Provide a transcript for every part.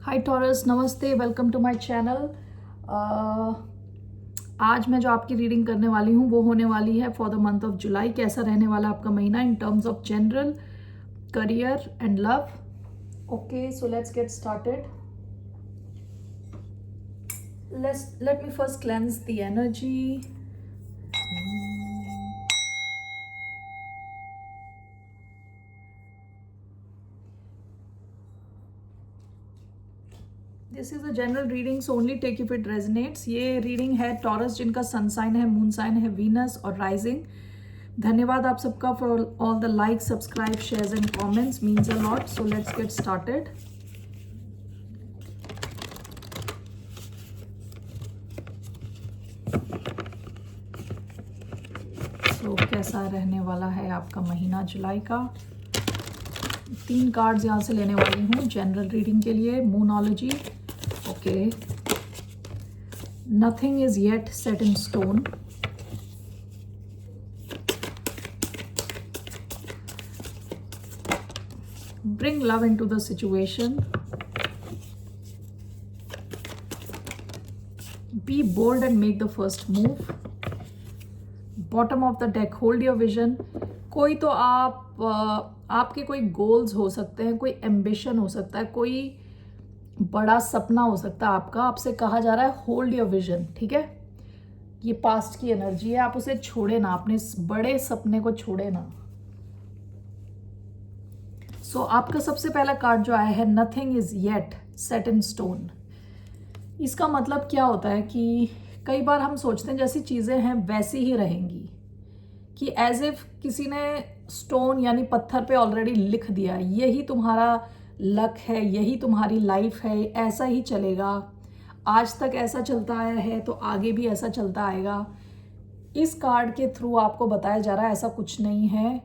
हाय taurus, नमस्ते, welcome to my channel. आज मैं जो आपकी रीडिंग करने वाली हूँ वो होने वाली है for the month of July. कैसा रहने वाला आपका महीना in terms of general, career and love. Okay, so let's get started. Let me first cleanse the energy. This is a general reading, so only take if it resonates. ये reading है Taurus जिनका sun sign है, moon sign है Venus और rising. धन्यवाद आप सबका for all the like, subscribe, shares and comments, means a lot. So let's get started. तो कैसा रहने वाला है आपका महीना जुलाई का। 3 कार्ड्स यहाँ से लेने वाली हूँ जनरल रीडिंग के लिए। Moonology, okay. Nothing is yet set in stone. Bring love into the situation. Be bold and make the first move. Bottom of the deck, hold your vision. कोई तो आपके कोई गोल्स हो सकते हैं, कोई एम्बिशन हो सकता है, कोई बड़ा सपना हो सकता है आपका। आपसे कहा जा रहा है होल्ड योर विजन, ठीक है। ये पास्ट की एनर्जी है, आप उसे छोड़े ना, अपने इस बड़े सपने को छोड़े ना। सो आपका सबसे पहला कार्ड जो आया है, nothing is yet set in stone. इसका मतलब क्या होता है कि कई बार हम सोचते हैं जैसी चीजें हैं वैसी ही रहेंगी, कि एज इफ किसी ने स्टोन यानी पत्थर पे ऑलरेडी लिख दिया, यही तुम्हारा लक है, यही तुम्हारी लाइफ है, ऐसा ही चलेगा, आज तक ऐसा चलता आया है तो आगे भी ऐसा चलता आएगा। इस कार्ड के थ्रू आपको बताया जा रहा है ऐसा कुछ नहीं है।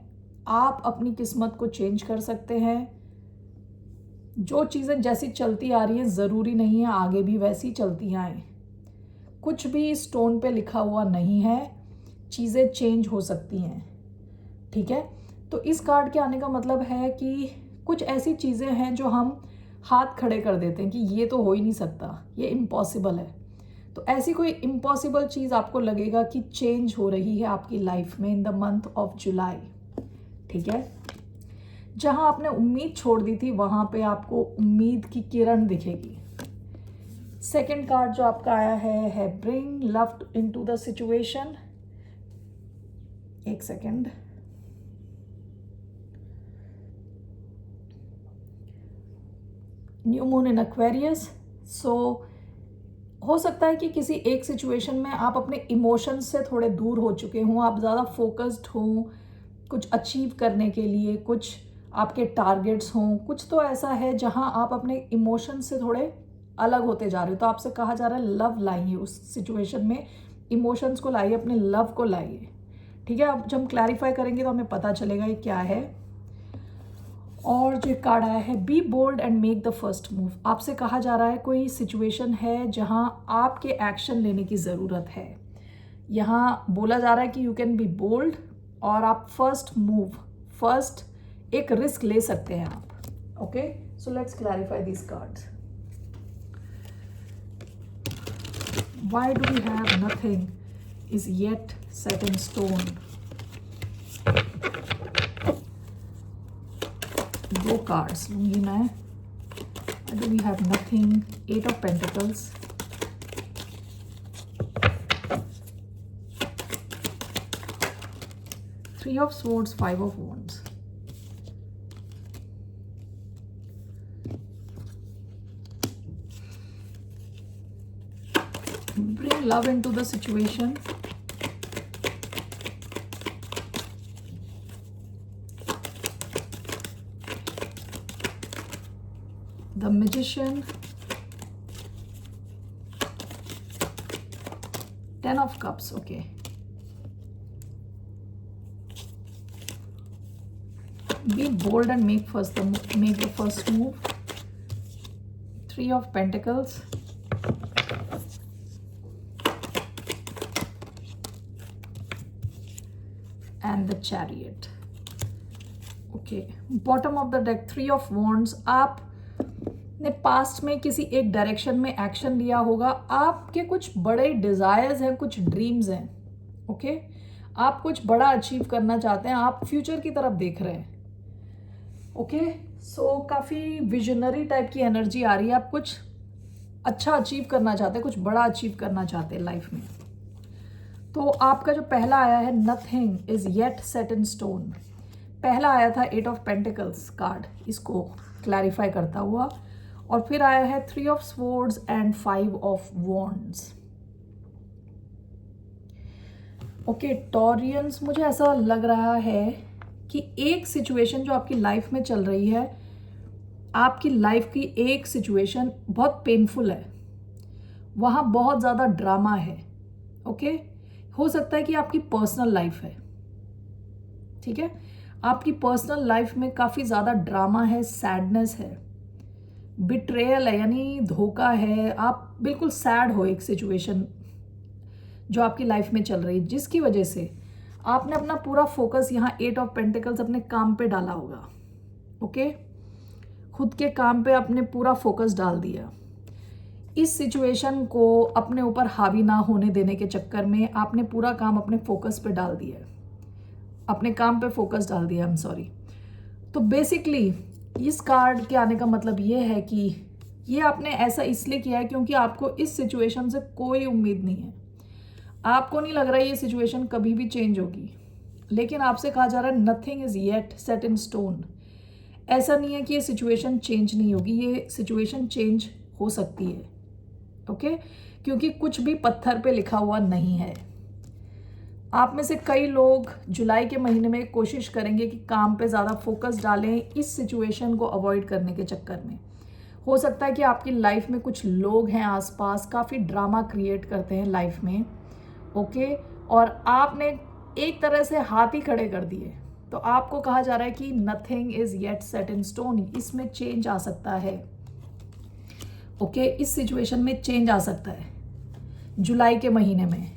आप अपनी किस्मत को चेंज कर सकते हैं। जो चीज़ें जैसी चलती आ रही हैं ज़रूरी नहीं है आगे भी वैसी चलती आए। कुछ भी स्टोन पे लिखा हुआ नहीं है, चीज़ें चेंज हो सकती हैं, ठीक है। तो इस कार्ड के आने का मतलब है कि कुछ ऐसी चीज़ें हैं जो हम हाथ खड़े कर देते हैं कि ये तो हो ही नहीं सकता, ये इम्पॉसिबल है। तो ऐसी कोई इम्पॉसिबल चीज़ आपको लगेगा कि चेंज हो रही है आपकी लाइफ में इन द मंथ ऑफ जुलाई, ठीक है। जहां आपने उम्मीद छोड़ दी थी वहां पे आपको उम्मीद की किरण दिखेगी। सेकेंड कार्ड जो आपका आया है bring love into the situation. एक second. New moon in Aquarius. So हो सकता है कि किसी एक सिचुएशन में आप अपने इमोशंस से थोड़े दूर हो चुके हों, आप ज़्यादा फोकस्ड हों कुछ अचीव करने के लिए, कुछ आपके टारगेट्स हों, कुछ तो ऐसा है जहां आप अपने इमोशंस से थोड़े अलग होते जा रहे हो। तो आपसे कहा जा रहा है लव लाइए उस सिचुएशन में, इमोशंस को लाइए, अपने लव को लाइए, ठीक है। अब जब हम क्लैरिफाई करेंगे तो हमें पता चलेगा ये क्या है। और जो कार्ड आया है be bold and make the first move. आपसे कहा जा रहा है कोई सिचुएशन है जहां आपके एक्शन लेने की ज़रूरत है। यहाँ बोला जा रहा है कि यू कैन बी बोल्ड और आप फर्स्ट एक रिस्क ले सकते हैं आप। Okay, so let's clarify this cards. Why do we have nothing is yet set in stone. 2 cards लूंगी मैं। Do we have nothing, 8 of pentacles, Three of Swords, 5 of Wands. Bring love into the situation. The Magician. 10 of Cups, okay. Be bold and make the first move. 3 of Pentacles. And the Chariot. Okay, bottom of the deck, 3 of Wands. आप ने past में किसी एक direction में action लिया होगा। आपके कुछ बड़े डिज़ायर्स हैं, कुछ ड्रीम्स हैं, ओके। आप कुछ बड़ा अचीव करना चाहते हैं, आप फ्यूचर की तरफ देख रहे हैं, ओके। सो काफ़ी विजनरी टाइप की एनर्जी आ रही है। आप कुछ अच्छा अचीव करना चाहते हैं, कुछ बड़ा अचीव करना चाहते हैं लाइफ में। तो आपका जो पहला आया है, nothing is yet set in stone, पहला आया था 8 ऑफ पेंटिकल्स कार्ड, इसको क्लैरिफाई करता हुआ। और फिर आया है 3 of swords and 5 of wands. Okay Taureans, मुझे ऐसा लग रहा है कि एक सिचुएशन जो आपकी लाइफ में चल रही है, आपकी लाइफ की एक सिचुएशन बहुत पेनफुल है, वहाँ बहुत ज़्यादा ड्रामा है, ओके। हो सकता है कि आपकी पर्सनल लाइफ है, ठीक है। आपकी पर्सनल लाइफ में काफ़ी ज़्यादा ड्रामा है, सैडनेस है, बिट्रेयल है, यानी धोखा है। आप बिल्कुल सैड हो, एक सिचुएशन जो आपकी लाइफ में चल रही है, जिसकी वजह से आपने अपना पूरा फोकस यहाँ 8 ऑफ पेंटिकल्स अपने काम पे डाला होगा, ओके। खुद के काम पे आपने पूरा फोकस डाल दिया। इस सिचुएशन को अपने ऊपर हावी ना होने देने के चक्कर में आपने पूरा काम अपने फोकस पे डाल दिया है, अपने काम पे फोकस डाल दिया, आई एम सॉरी। तो बेसिकली इस कार्ड के आने का मतलब ये है कि ये आपने ऐसा इसलिए किया है क्योंकि आपको इस सिचुएशन से कोई उम्मीद नहीं है। आपको नहीं लग रहा है ये सिचुएशन कभी भी चेंज होगी, लेकिन आपसे कहा जा रहा है nothing is yet set in stone. ऐसा नहीं है कि ये सिचुएशन चेंज नहीं होगी, ये सिचुएशन चेंज हो सकती है, ओके। क्योंकि कुछ भी पत्थर पे लिखा हुआ नहीं है। आप में से कई लोग जुलाई के महीने में कोशिश करेंगे कि काम पे ज़्यादा फोकस डालें इस सिचुएशन को अवॉइड करने के चक्कर में। हो सकता है कि आपकी लाइफ में कुछ लोग हैं आसपास, काफ़ी ड्रामा क्रिएट करते हैं लाइफ में, ओके। और आपने एक तरह से हाथ ही खड़े कर दिए। तो आपको कहा जा रहा है कि nothing is yet set in stone, इसमें चेंज आ सकता है, ओके। इस सिचुएशन में चेंज आ सकता है जुलाई के महीने में।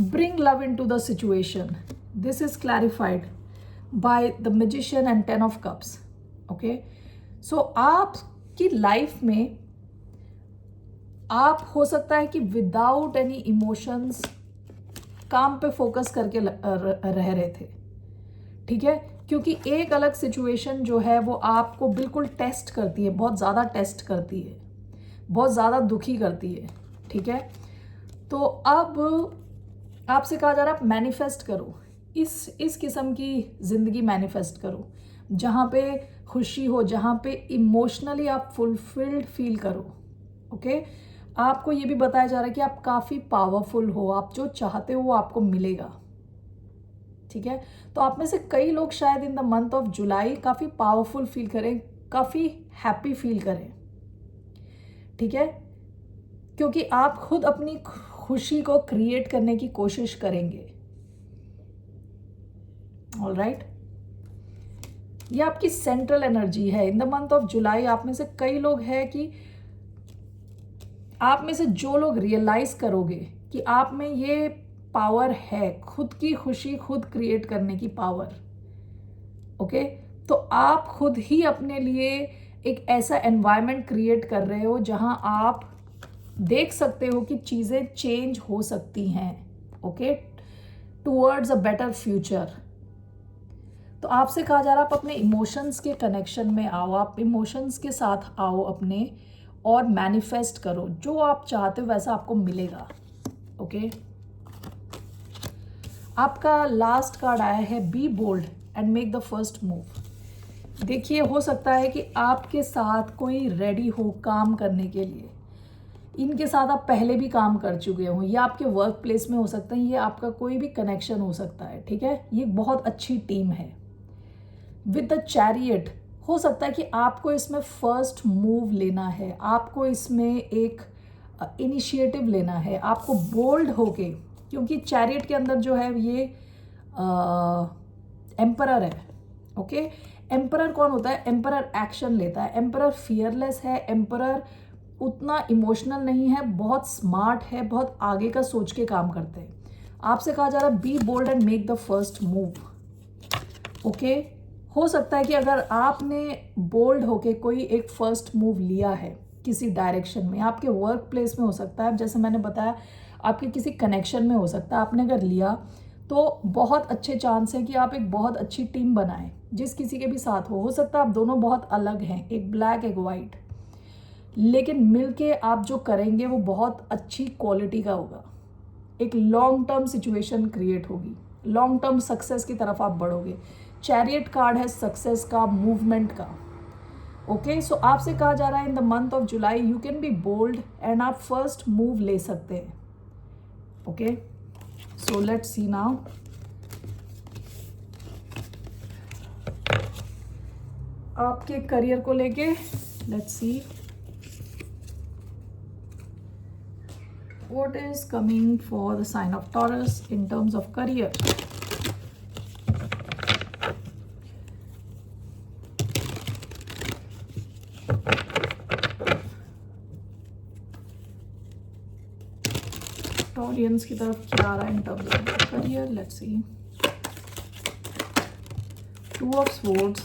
Bring love into the situation. This is clarified by the Magician and 10 of Cups. Okay? So आपकी लाइफ में आप हो सकता है कि विदाउट एनी इमोशंस काम पे फोकस करके रह रहे थे, ठीक है। क्योंकि एक अलग सिचुएशन जो है वो आपको बिल्कुल टेस्ट करती है, बहुत ज़्यादा टेस्ट करती है, बहुत ज़्यादा दुखी करती है, ठीक है। तो अब आपसे कहा जा रहा है आप मैनिफेस्ट करो, इस किस्म की ज़िंदगी मैनिफेस्ट करो जहाँ पे खुशी हो, जहाँ पे इमोशनली आप फुलफिल्ड फील करो, ओके। आपको ये भी बताया जा रहा है कि आप काफ़ी पावरफुल हो, आप जो चाहते हो वो आपको मिलेगा, ठीक है। तो आप में से कई लोग शायद इन द मंथ ऑफ जुलाई काफ़ी पावरफुल फील करें, काफ़ी हैप्पी फील करें, ठीक है। क्योंकि आप खुद अपनी खुशी को क्रिएट करने की कोशिश करेंगे, ऑलराइट। ये आपकी सेंट्रल एनर्जी है इन द मंथ ऑफ जुलाई। आप में से कई लोग हैं कि आप में से जो लोग रियलाइज करोगे कि आप में ये पावर है, खुद की खुशी खुद क्रिएट करने की पावर, ओके। तो आप खुद ही अपने लिए एक ऐसा एनवायरनमेंट क्रिएट कर रहे हो जहां आप देख सकते हो कि चीज़ें चेंज हो सकती हैं, okay, towards a better future. तो आपसे कहा जा रहा है आप अपने इमोशंस के कनेक्शन में आओ, आप इमोशंस के साथ आओ अपने, और मैनिफेस्ट करो जो आप चाहते हो वैसा आपको मिलेगा, ओके। आपका लास्ट कार्ड आया है be bold and make the first move. देखिए हो सकता है कि आपके साथ कोई रेडी हो काम करने के लिए, इनके साथ आप पहले भी काम कर चुके हो, या आपके वर्क प्लेस में हो सकता है, ये आपका कोई भी कनेक्शन हो सकता है, ठीक है। ये बहुत अच्छी टीम है। विद द चैरियट हो सकता है कि आपको इसमें फर्स्ट मूव लेना है, आपको इसमें एक इनिशिएटिव लेना है, आपको बोल्ड होके, क्योंकि चैरियट के अंदर जो है ये एम्परर है, ओके। एम्परर कौन होता है? एम्परर एक्शन लेता है, एम्परर फियरलेस है, एम्परर उतना इमोशनल नहीं है, बहुत स्मार्ट है, बहुत आगे का सोच के काम करते हैं। आपसे कहा जा रहा है be bold and make the first move, okay. हो सकता है कि अगर आपने बोल्ड होके कोई एक फर्स्ट मूव लिया है किसी डायरेक्शन में, आपके वर्क प्लेस में हो सकता है, जैसे मैंने बताया आपके किसी कनेक्शन में हो सकता है, आपने अगर लिया तो बहुत अच्छे चांस है कि आप एक बहुत अच्छी टीम बनाएं जिस किसी के भी साथ हो सकता है आप दोनों बहुत अलग हैं, एक ब्लैक एक वाइट, लेकिन मिलके आप जो करेंगे वो बहुत अच्छी क्वालिटी का होगा, एक लॉन्ग टर्म सिचुएशन क्रिएट होगी, लॉन्ग टर्म सक्सेस की तरफ आप बढ़ोगे। चैरियट कार्ड है सक्सेस का, मूवमेंट का। ओके, सो आपसे कहा जा रहा है in the month of July you can be bold and आप फर्स्ट मूव ले सकते हैं। Okay, so let's see now आपके करियर को लेके, let's see what is coming for the sign of Taurus in terms of career. Taurians की तरफ क्या आ रहा है in terms of career? Let's see. Two of Swords,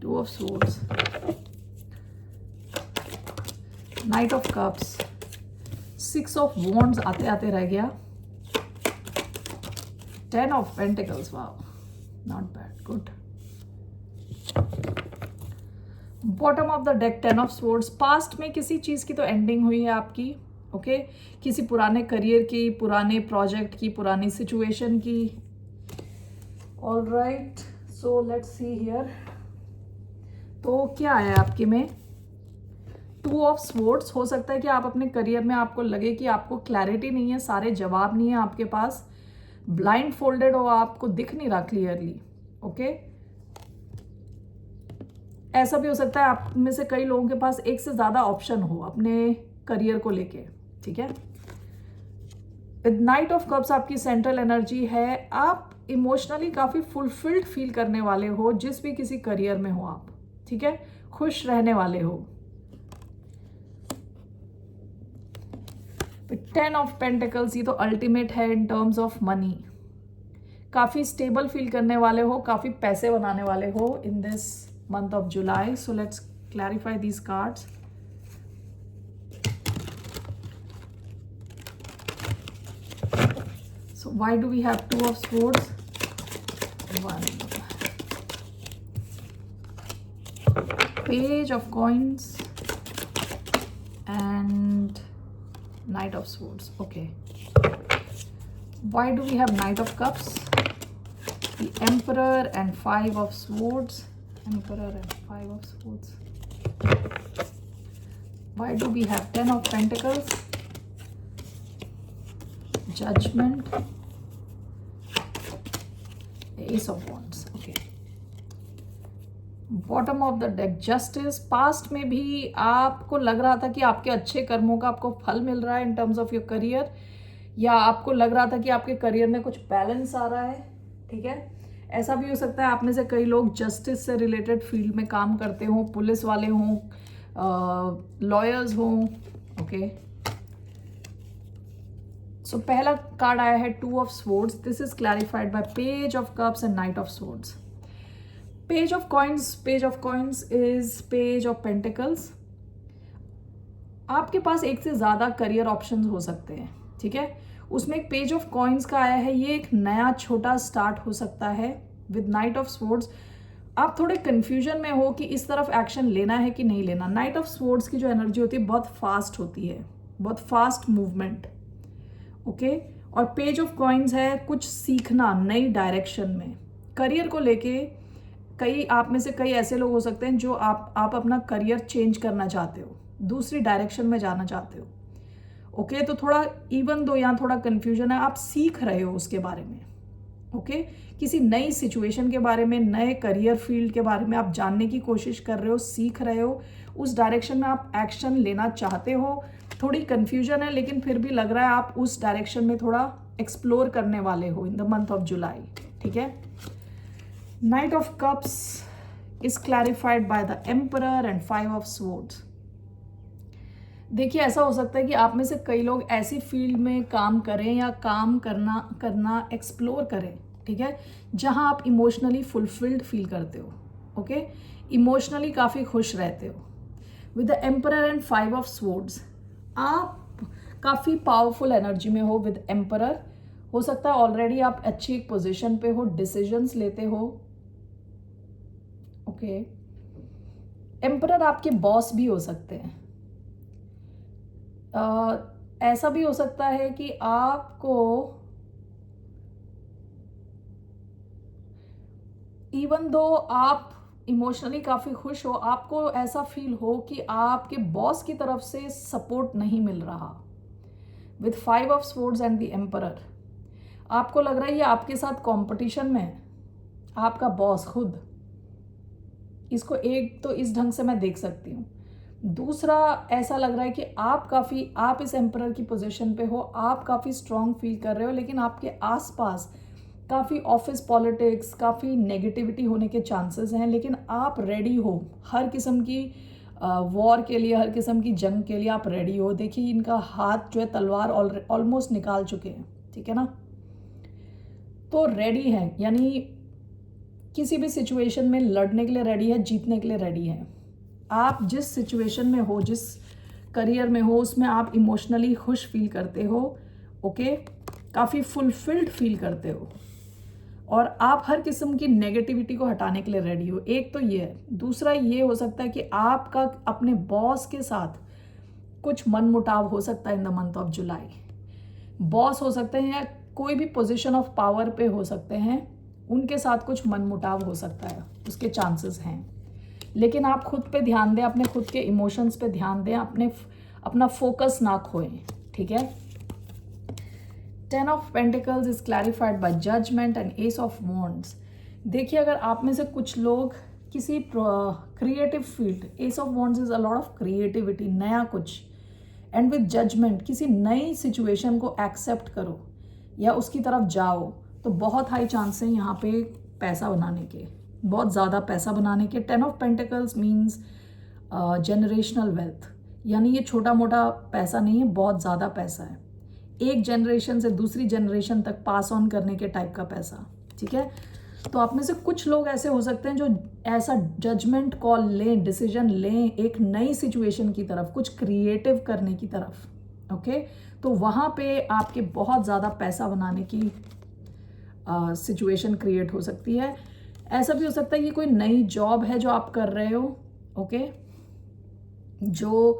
Two of Swords, Knight of Cups, Six of Wands आते आते रह गया, Ten of Pentacles, wow, not bad, good. Bottom of the deck, Ten of Swords. Past में किसी चीज़ की तो ending हुई है आपकी, ओके, किसी पुराने करियर की, पुराने प्रोजेक्ट की, पुरानी सिचुएशन की। All right, so let's see here, तो क्या है आपके में? Two of swords. हो सकता है कि आप अपने करियर में आपको लगे कि आपको क्लैरिटी नहीं है, सारे जवाब नहीं है आपके पास, ब्लाइंड फोल्डेड हो, आपको दिख नहीं रहा क्लियरली। ओके, ऐसा भी हो सकता है आप में से कई लोगों के पास एक से ज्यादा ऑप्शन हो अपने करियर को लेके, ठीक है। विद नाइट ऑफ कप्स आपकी सेंट्रल एनर्जी है, आप इमोशनली काफी फुलफिल्ड फील करने वाले हो जिस भी किसी करियर में हो आप, ठीक है, खुश रहने वाले हो। टेन ऑफ पेंटिकल्स, ये तो अल्टीमेट है इन टर्म्स ऑफ मनी, काफी स्टेबल फील करने वाले हो, काफी पैसे बनाने वाले हो in this month of July. So let's clarify these cards. So why do we have Two of Swords? One. Page of Coins and Knight of Swords. Okay. Why do we have Knight of Cups? The Emperor and Five of Swords. Emperor and Five of Swords. Why do we have Ten of Pentacles? Judgment. Ace of Wands. Okay. Bottom of the deck, Justice. Past में भी आपको लग रहा था कि आपके अच्छे कर्मों का आपको फल मिल रहा है in terms of your career, या आपको लग रहा था कि आपके करियर में कुछ बैलेंस आ रहा है, ठीक है। ऐसा भी हो सकता है आप में से कई लोग जस्टिस से रिलेटेड फील्ड में काम करते हो, पुलिस वाले हों, लॉयर्स हों, ओके। सो पहला कार्ड आया है two of swords, this is clarified bye page of cups and night of swords. Page of coins is page of pentacles. आपके पास एक से ज्यादा करियर ऑप्शंस हो सकते हैं, ठीक है। उसमें एक पेज ऑफ कॉइन्स का आया है, ये एक नया छोटा स्टार्ट हो सकता है। विद नाइट ऑफ स्वॉर्ड्स आप थोड़े कंफ्यूजन में हो कि इस तरफ एक्शन लेना है कि नहीं लेना। नाइट ऑफ स्वॉर्ड्स की जो एनर्जी होती है बहुत फास्ट होती है, बहुत फास्ट मूवमेंट, ओके। और पेज ऑफ कॉइन्स है कुछ सीखना नई डायरेक्शन में। करियर को लेके कई आप में से कई ऐसे लोग हो सकते हैं जो आप अपना करियर चेंज करना चाहते हो, दूसरी डायरेक्शन में जाना चाहते हो, ओके। तो थोड़ा इवन दो यहाँ थोड़ा कंफ्यूजन है, आप सीख रहे हो उसके बारे में, ओके। किसी नई सिचुएशन के बारे में, नए करियर फील्ड के बारे में आप जानने की कोशिश कर रहे हो, सीख रहे हो, उस डायरेक्शन में आप एक्शन लेना चाहते हो। थोड़ी कंफ्यूजन है लेकिन फिर भी लग रहा है आप उस डायरेक्शन में थोड़ा एक्सप्लोर करने वाले हो इन द मंथ ऑफ जुलाई, ठीक है। Night of cups is clarified by the emperor and five of swords. देखिए ऐसा हो सकता है कि आप में से कई लोग ऐसी फील्ड में काम करें या काम करना एक्सप्लोर करें, ठीक है, जहां आप इमोशनली फुलफिल्ड फील करते हो, ओके, इमोशनली काफ़ी खुश रहते हो। With the emperor and 5 of swords, आप काफ़ी पावरफुल एनर्जी में हो विद एम्परर। हो सकता है ऑलरेडी आप अच्छी एक पोजीशन पे हो, डिसीजंस लेते हो, ओके। एम्परर आपके बॉस भी हो सकते हैं। ऐसा भी हो सकता है कि आपको इवन दो आप इमोशनली काफ़ी खुश हो, आपको ऐसा फील हो कि आपके बॉस की तरफ से सपोर्ट नहीं मिल रहा। With 5 of swords and the emperor, आपको लग रहा है ये आपके साथ कंपटीशन में है, आपका बॉस खुद। इसको एक तो इस ढंग से मैं देख सकती हूँ। दूसरा, ऐसा लग रहा है कि आप इस एम्परर की पोजीशन पे हो, आप काफ़ी स्ट्रांग फील कर रहे हो, लेकिन आपके आसपास काफ़ी ऑफिस पॉलिटिक्स, काफ़ी नेगेटिविटी होने के चांसेस हैं, लेकिन आप रेडी हो हर किस्म की वॉर के लिए, हर किस्म की जंग के लिए आप रेडी हो। देखिए इनका हाथ जो है तलवार ऑलमोस्ट निकाल चुके हैं, ठीक है ना। तो रेडी है, यानी किसी भी सिचुएशन में लड़ने के लिए रेडी है, जीतने के लिए रेडी है। आप जिस सिचुएशन में हो, जिस करियर में हो, उसमें आप इमोशनली खुश फील करते हो, ओके, काफ़ी फुलफिल्ड फील करते हो, और आप हर किस्म की नेगेटिविटी को हटाने के लिए रेडी हो। एक तो ये है। दूसरा ये हो सकता है कि आपका अपने बॉस के साथ कुछ मनमुटाव हो सकता है in the month of July. Boss हो सकते हैं या कोई भी पोजीशन ऑफ पावर पे हो सकते हैं, उनके साथ कुछ मनमुटाव हो सकता है, उसके चांसेस हैं। लेकिन आप खुद पे ध्यान दें, अपने खुद के इमोशंस पे ध्यान दें, अपना फोकस ना खोएं, ठीक है। 10 of pentacles is clarified by judgement and ace of wands. देखिए अगर आप में से कुछ लोग किसी creative field, ace of wands is a lot of creativity, नया कुछ, एंड विद जजमेंट, किसी नई सिचुएशन को एक्सेप्ट करो या उसकी तरफ जाओ, तो बहुत हाई चांस है यहाँ पे पैसा बनाने के, बहुत ज़्यादा पैसा बनाने के। 10 of pentacles means generational wealth, यानी ये छोटा मोटा पैसा नहीं है, बहुत ज़्यादा पैसा है, एक जनरेशन से दूसरी जनरेशन तक पास ऑन करने के टाइप का पैसा, ठीक है। तो आप में से कुछ लोग ऐसे हो सकते हैं जो ऐसा जजमेंट कॉल लें, डिसीजन लें एक नई सिचुएशन की तरफ, कुछ क्रिएटिव करने की तरफ, ओके। तो वहाँ पे आपके बहुत ज़्यादा पैसा बनाने की सिचुएशन क्रिएट हो सकती है। ऐसा भी हो सकता है कि कोई नई जॉब है जो आप कर रहे हो, ओके, जो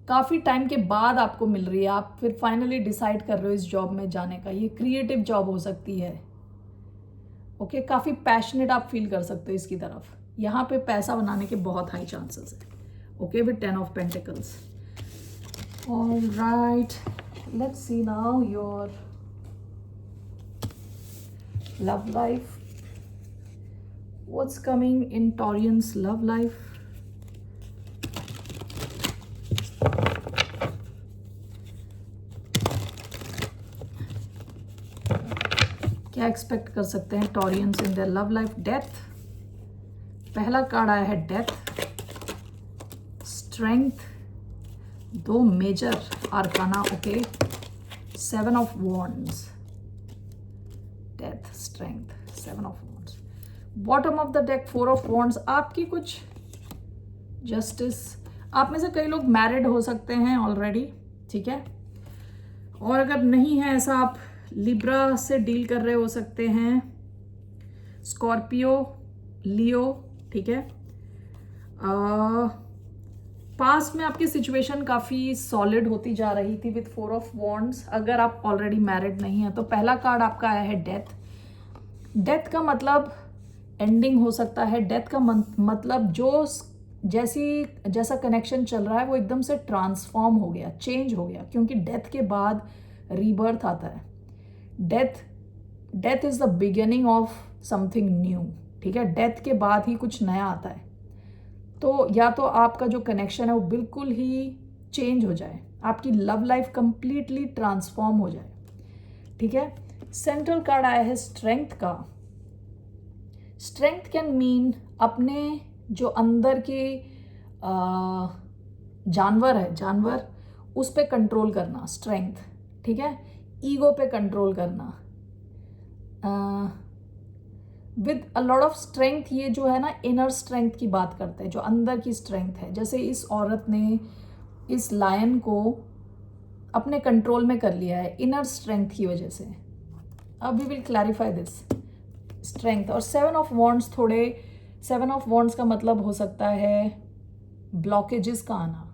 काफ़ी टाइम के बाद आपको मिल रही है, आप फिर फाइनली डिसाइड कर रहे हो इस जॉब में जाने का। ये क्रिएटिव जॉब हो सकती है, ओके, काफ़ी पैशनेट आप फील कर सकते हो इसकी तरफ। यहाँ पे पैसा बनाने के बहुत हाई चांसेस है, okay, with 10 of pentacles. Alright, let's see now your love life. What's coming in Taurian's love life? क्या एक्सपेक्ट कर सकते हैं Taurians in their love life? Death, पहला कार्ड आया है डेथ, स्ट्रेंथ, दो major arcana, okay, 7 of wands, death, strength, 7 of wands, bottom of the deck 4 of wands. आपकी कुछ जस्टिस, आप में से कई लोग मैरिड हो सकते हैं ऑलरेडी, ठीक है, और अगर नहीं है ऐसा, आप लिब्रा से डील कर रहे हो सकते हैं, स्कॉर्पियो, लियो, ठीक है। पास में आपकी सिचुएशन काफ़ी सॉलिड होती जा रही थी विथ 4 ऑफ वॉन्ड्स। अगर आप ऑलरेडी मैरिड नहीं है तो पहला कार्ड आपका आया है डेथ। डेथ का मतलब एंडिंग हो सकता है, डेथ का मतलब जो जैसा कनेक्शन चल रहा है वो एकदम से ट्रांसफॉर्म हो गया, चेंज हो गया, क्योंकि डेथ के बाद रीबर्थ आता है। Death is the beginning of something new, ठीक है, डेथ के बाद ही कुछ नया आता है। तो या तो आपका जो कनेक्शन है वो बिल्कुल ही चेंज हो जाए, आपकी लव लाइफ कंप्लीटली ट्रांसफॉर्म हो जाए, ठीक है। सेंट्रल कार्ड आया है स्ट्रेंथ का। स्ट्रेंथ कैन मीन अपने जो अंदर के जानवर है, जानवर, उस पे कंट्रोल करना, स्ट्रेंथ, ठीक है, ईगो पे कंट्रोल करना, with a lot of strength. ये जो है ना इनर स्ट्रेंथ की बात करते हैं, जो अंदर की स्ट्रेंथ है। जैसे इस औरत ने इस लायन को अपने कंट्रोल में कर लिया है इनर स्ट्रेंथ की वजह से। अब we will clarify this strength. और 7 ऑफ वॉन्ड्स, थोड़े 7 ऑफ वॉन्ड्स का मतलब हो सकता है ब्लॉकेजेस का आना।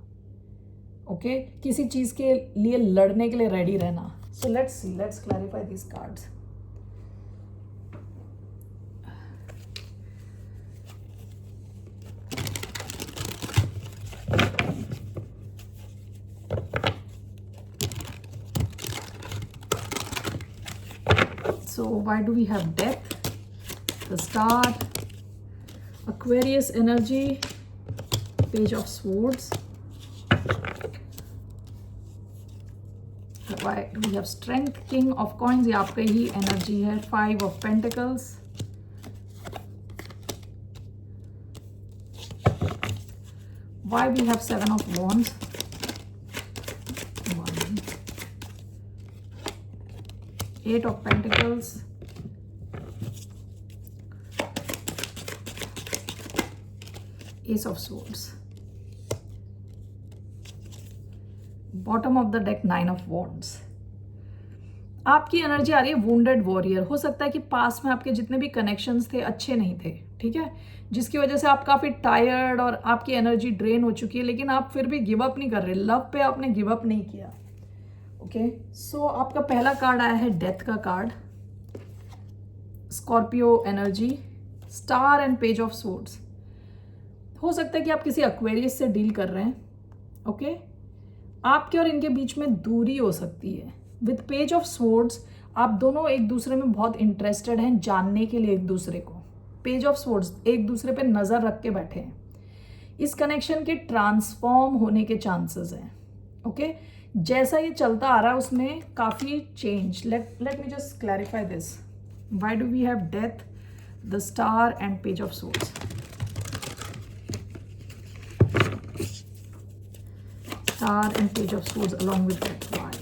ओके, किसी चीज के लिए लड़ने के लिए रेडी रहना। सो let's clarify this cards. So why do we have death, the star, Aquarius energy, page of swords? Why do we have strength, king of coins? ये आपका ही एनर्जी है। 5 of pentacles, why we have 7 of wands? 8 of pentacles, ace of swords, bottom of the deck 9 of wands. आपकी energy आ रही है wounded warrior. हो सकता है कि पास में आपके जितने भी कनेक्शंस थे अच्छे नहीं थे, ठीक है, जिसकी वजह से आप काफ़ी टायर्ड और आपकी एनर्जी ड्रेन हो चुकी है, लेकिन आप फिर भी गिव अप नहीं कर रहे। लव पे आपने गिव अप नहीं किया। ओके, सो आपका पहला कार्ड आया है डेथ का card, Scorpio energy, star and page of swords. हो सकता है कि आप किसी एक्वेरियस से डील कर रहे हैं। ओके, आपके और इनके बीच में दूरी हो सकती है। विद पेज ऑफ स्वॉर्ड्स आप दोनों एक दूसरे में बहुत इंटरेस्टेड हैं, जानने के लिए एक दूसरे को। पेज ऑफ स्वॉर्ड्स एक दूसरे पे नजर रख के बैठे हैं। इस कनेक्शन के ट्रांसफॉर्म होने के चांसेस हैं। ओके, जैसा ये चलता आ रहा है उसमें काफी change. Let me just clarify this. Why do we have death, the star and page of swords? Star and page of swords along with that. Why?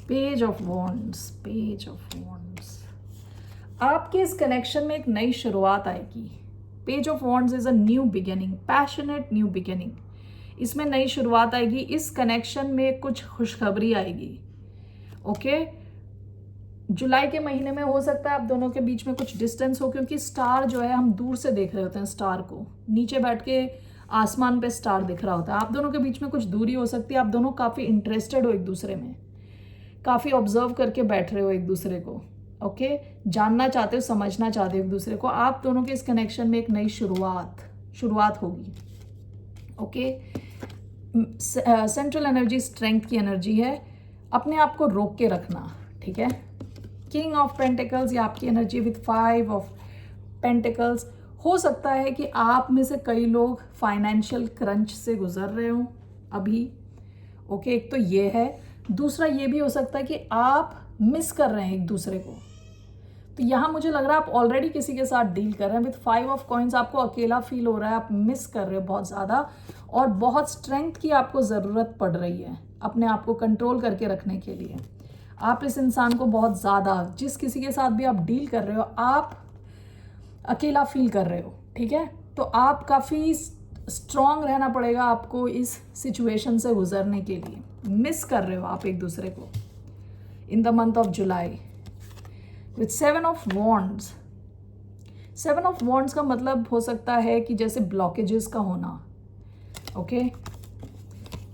Page of wands, page of wands. आपके इस connection में एक नई शुरुआत आएगी। Page of wands is a new beginning, passionate new beginning. इसमें नई शुरुआत आएगी। इस कनेक्शन में कुछ खुशखबरी आएगी। ओके, जुलाई के महीने में हो सकता है आप दोनों के बीच में कुछ डिस्टेंस हो, क्योंकि स्टार जो है हम दूर से देख रहे होते हैं। स्टार को नीचे बैठ के आसमान पे स्टार दिख रहा होता है। आप दोनों के बीच में कुछ दूरी हो सकती है। आप दोनों काफ़ी इंटरेस्टेड हो एक दूसरे में, काफ़ी ऑब्जर्व करके बैठ रहे हो एक दूसरे को। ओके, जानना चाहते हो, समझना चाहते हो एक दूसरे को। आप दोनों के इस कनेक्शन में एक नई शुरुआत होगी। ओके, सेंट्रल एनर्जी स्ट्रेंथ की एनर्जी है। अपने आप को रोक के रखना, ठीक है। किंग ऑफ पेंटिकल्स, ये आपकी एनर्जी विद 5 ऑफ पेंटिकल्स। हो सकता है कि आप में से कई लोग फाइनेंशियल क्रंच से गुजर रहे हो अभी। ओके, एक तो ये है। दूसरा ये भी हो सकता है कि आप मिस कर रहे हैं एक दूसरे को। तो यहाँ मुझे लग रहा है आप ऑलरेडी किसी के साथ डील कर रहे हैं। विद 5 ऑफ कॉइंस आपको अकेला फील हो रहा है, आप मिस कर रहे हो बहुत ज़्यादा, और बहुत स्ट्रेंथ की आपको ज़रूरत पड़ रही है अपने आप को कंट्रोल करके रखने के लिए। आप इस इंसान को बहुत ज़्यादा, जिस किसी के साथ भी आप डील कर रहे हो, आप अकेला फील कर रहे हो, ठीक है। तो आप काफ़ी स्ट्रॉन्ग रहना पड़ेगा आपको इस सिचुएशन से गुजरने के लिए। मिस कर रहे हो आप एक दूसरे को इन the month of July with 7 of wands. 7 of wands का मतलब हो सकता है कि जैसे ब्लॉकेजेस का होना। Okay,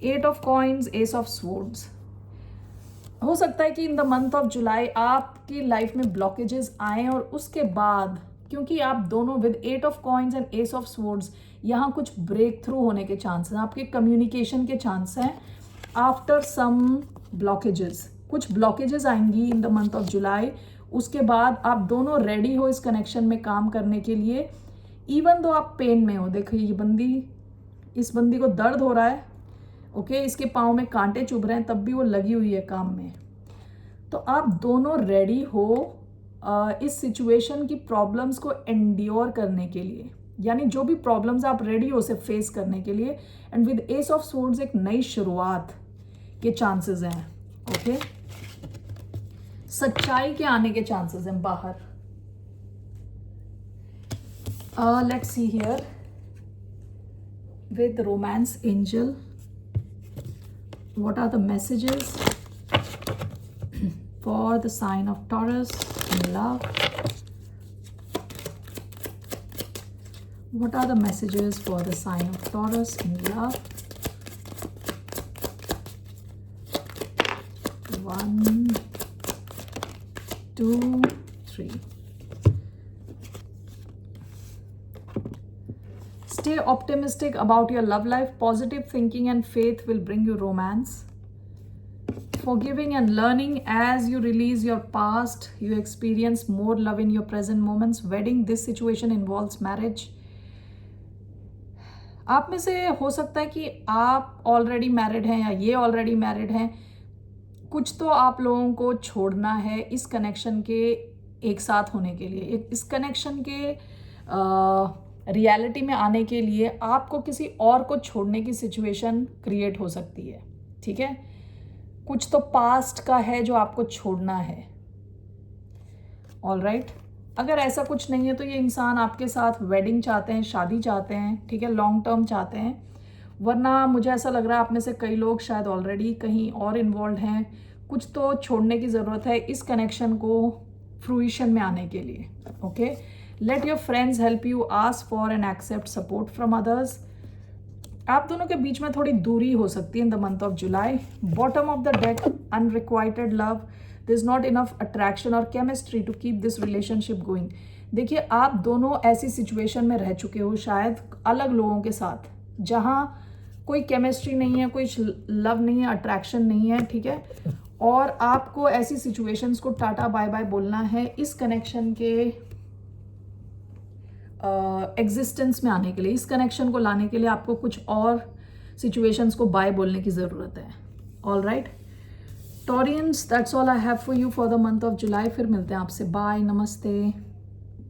8 of coins, S of swords. हो सकता है कि इन द मंथ ऑफ जुलाई आपकी लाइफ में ब्लॉकेजेस आए, और उसके बाद क्योंकि आप दोनों with 8 of coins and ace of swords, यहाँ कुछ ब्रेक थ्रू होने के चांस हैं, आपके कम्युनिकेशन के चांस हैं। आफ्टर सम ब्लॉकेजेस, कुछ ब्लॉकेजेस आएंगी इन द मंथ ऑफ जुलाई। उसके बाद आप दोनों रेडी हो इस कनेक्शन में काम करने के लिए। इवन दो आप पेन में हो, देखो ये इस बंदी को दर्द हो रहा है। ओके, इसके पाँव में कांटे चुभ रहे हैं, तब भी वो लगी हुई है काम में। तो आप दोनों रेडी हो इस सिचुएशन की प्रॉब्लम्स को एंड्योर करने के लिए। यानी जो भी प्रॉब्लम्स आप रेडी हो उसे फेस करने के लिए। And with S of swords एक नई शुरुआत के चांसेस हैं। ओके, सच्चाई के आने के चांसेस हैं बाहर। Let's see here with romance angel, what are the messages for the sign of Taurus in love? What are the messages for the sign of Taurus in love? 1 2 3. Stay optimistic about your love life. Positive thinking and faith will bring you romance. Forgiving and learning. As you release your past, you experience more love in your present moments. Wedding. This situation involves marriage. आप में से हो सकता है कि आप already married हैं या ये ऑलरेडी मैरिड हैं। कुछ तो आप लोगों को छोड़ना है इस कनेक्शन के एक साथ होने के लिए। इस कनेक्शन के रियलिटी में आने के लिए आपको किसी और को छोड़ने की सिचुएशन क्रिएट हो सकती है। ठीक है, कुछ तो पास्ट का है जो आपको छोड़ना है। ऑलराइट, अगर ऐसा कुछ नहीं है तो ये इंसान आपके साथ वेडिंग चाहते हैं, शादी चाहते हैं, ठीक है, लॉन्ग टर्म चाहते हैं। वरना मुझे ऐसा लग रहा है आप में से कई लोग शायद ऑलरेडी कहीं और इन्वॉल्व हैं। कुछ तो छोड़ने की ज़रूरत है इस कनेक्शन को फ्रूइशन में आने के लिए। Okay, let your friends help you, ask for and accept support from others. आप दोनों के बीच में थोड़ी दूरी हो सकती है in the month of July. Bottom of the deck, unrequited love, there is not enough attraction और chemistry to keep this relationship going. देखिए, आप दोनों ऐसी सिचुएशन में रह चुके हो शायद अलग लोगों के साथ, जहाँ कोई केमिस्ट्री नहीं है, कोई लव नहीं है, अट्रैक्शन नहीं है। ठीक है, और आपको ऐसी सिचुएशंस को टाटा बाय बाय बोलना है इस कनेक्शन के एग्जिस्टेंस में आने के लिए। इस कनेक्शन को लाने के लिए आपको कुछ और सिचुएशंस को बाय बोलने की ज़रूरत है। All right Taureans, that's all I have for you for the month of जुलाई। फिर मिलते हैं आपसे, बाय, नमस्ते।